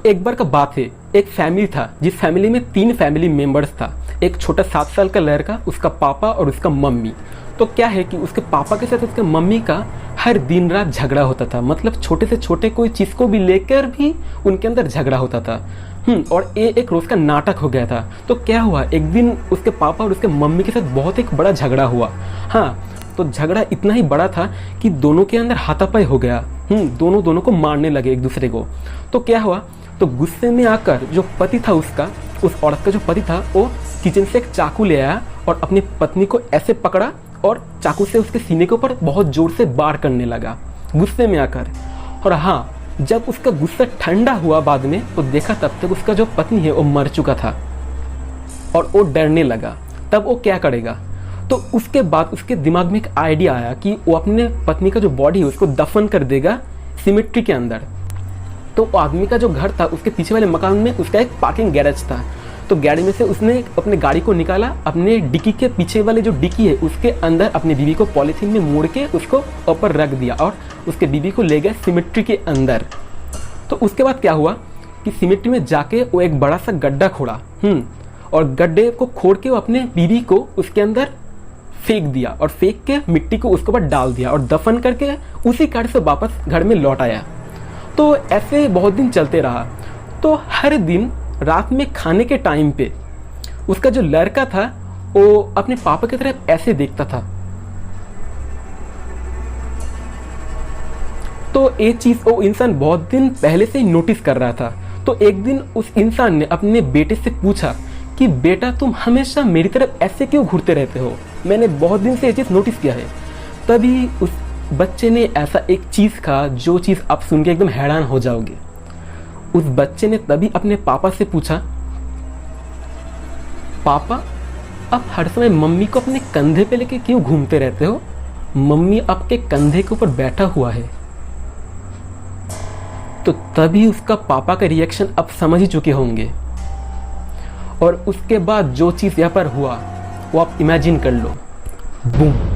एक बार का बात है, एक फैमिली था जिस फैमिली में 3 फैमिली मेंबर्स था। एक छोटा 7 साल का लड़का, उसका पापा और उसका मम्मी। तो क्या है कि उसके पापा के साथ उसके मम्मी का हर दिन रात झगड़ा होता था। मतलब छोटे से छोटे कोई चीज़ को भी लेकर भी उनके अंदर झगड़ा होता था। और ये एक रोज़ का नाटक हो गया था। तो क्या हुआ, एक दिन उसके पापा और उसके मम्मी के साथ बहुत एक बड़ा झगड़ा हुआ। हाँ, तो झगड़ा इतना ही बड़ा था कि दोनों के अंदर हाथापाई हो गया। दोनों को मारने लगे एक दूसरे को। तो क्या हुआ, तो गुस्से में आकर जो पति था उसका, उस औरत का जो पति था, वो किचन से एक चाकू ले आया और अपनी पत्नी को ऐसे पकड़ा और चाकू से उसके सीने के ऊपर बहुत जोर से वार करने लगा गुस्से में आकर। और हाँ, जब उसका गुस्सा ठंडा हुआ बाद में, तो देखा तब तक उसका जो पत्नी है वो मर चुका था और वो डरने लगा। तब वो क्या करेगा, तो उसके बाद उसके दिमाग में एक आइडिया आया कि वो अपने पत्नी का जो बॉडी है उसको दफन कर देगा सिमेट्री के अंदर। तो वो आदमी का जो घर था उसके पीछे वाले मकान में उसका एक पार्किंग गैरेज था। तो गैरेज में से उसने अपने गाड़ी को निकाला, अपने डिक्की के पीछे वाले जो डिक्की है उसके अंदर अपनी बीवी को पॉलीथीन में मोड़ के उसको ऊपर रख दिया और उसके बीवी को ले गए सिमेट्री के अंदर। तो उसके बाद क्या हुआ कि सिमेट्री में जाके वो एक बड़ा सा गड्ढा खोड़ा और गड्ढे को खोद के वो अपने बीवी को उसके अंदर फेंक दिया और फेंक के मिट्टी को उसके ऊपर डाल दिया और दफन करके उसी कार से वापस घर में लौट आया। तो ऐसे बहुत दिन चलते रहा। तो हर दिन रात में खाने के टाइम पे उसका जो लड़का था वो अपने पापा की तरफ ऐसे देखता था। तो ये चीज वो इंसान बहुत दिन पहले से ही नोटिस कर रहा था। तो एक दिन उस इंसान ने अपने बेटे से पूछा कि बेटा, तुम हमेशा मेरी तरफ ऐसे क्यों घूरते रहते हो, मैंने बहुत दिन से ये चीज नोटिस किया है। तभी उस बच्चे ने ऐसा एक चीज कहा जो चीज आप सुन के एकदम हैरान हो जाओगे। उस बच्चे ने तभी अपने पापा से पूछा, पापा, आप हर समय मम्मी को अपने कंधे पे लेके क्यों घूमते रहते हो, मम्मी आपके कंधे के ऊपर बैठा हुआ है। तो तभी उसका पापा का रिएक्शन आप समझ ही चुके होंगे। और उसके बाद जो चीज यहाँ पर हुआ वो आप इमेजिन कर लो। बूम।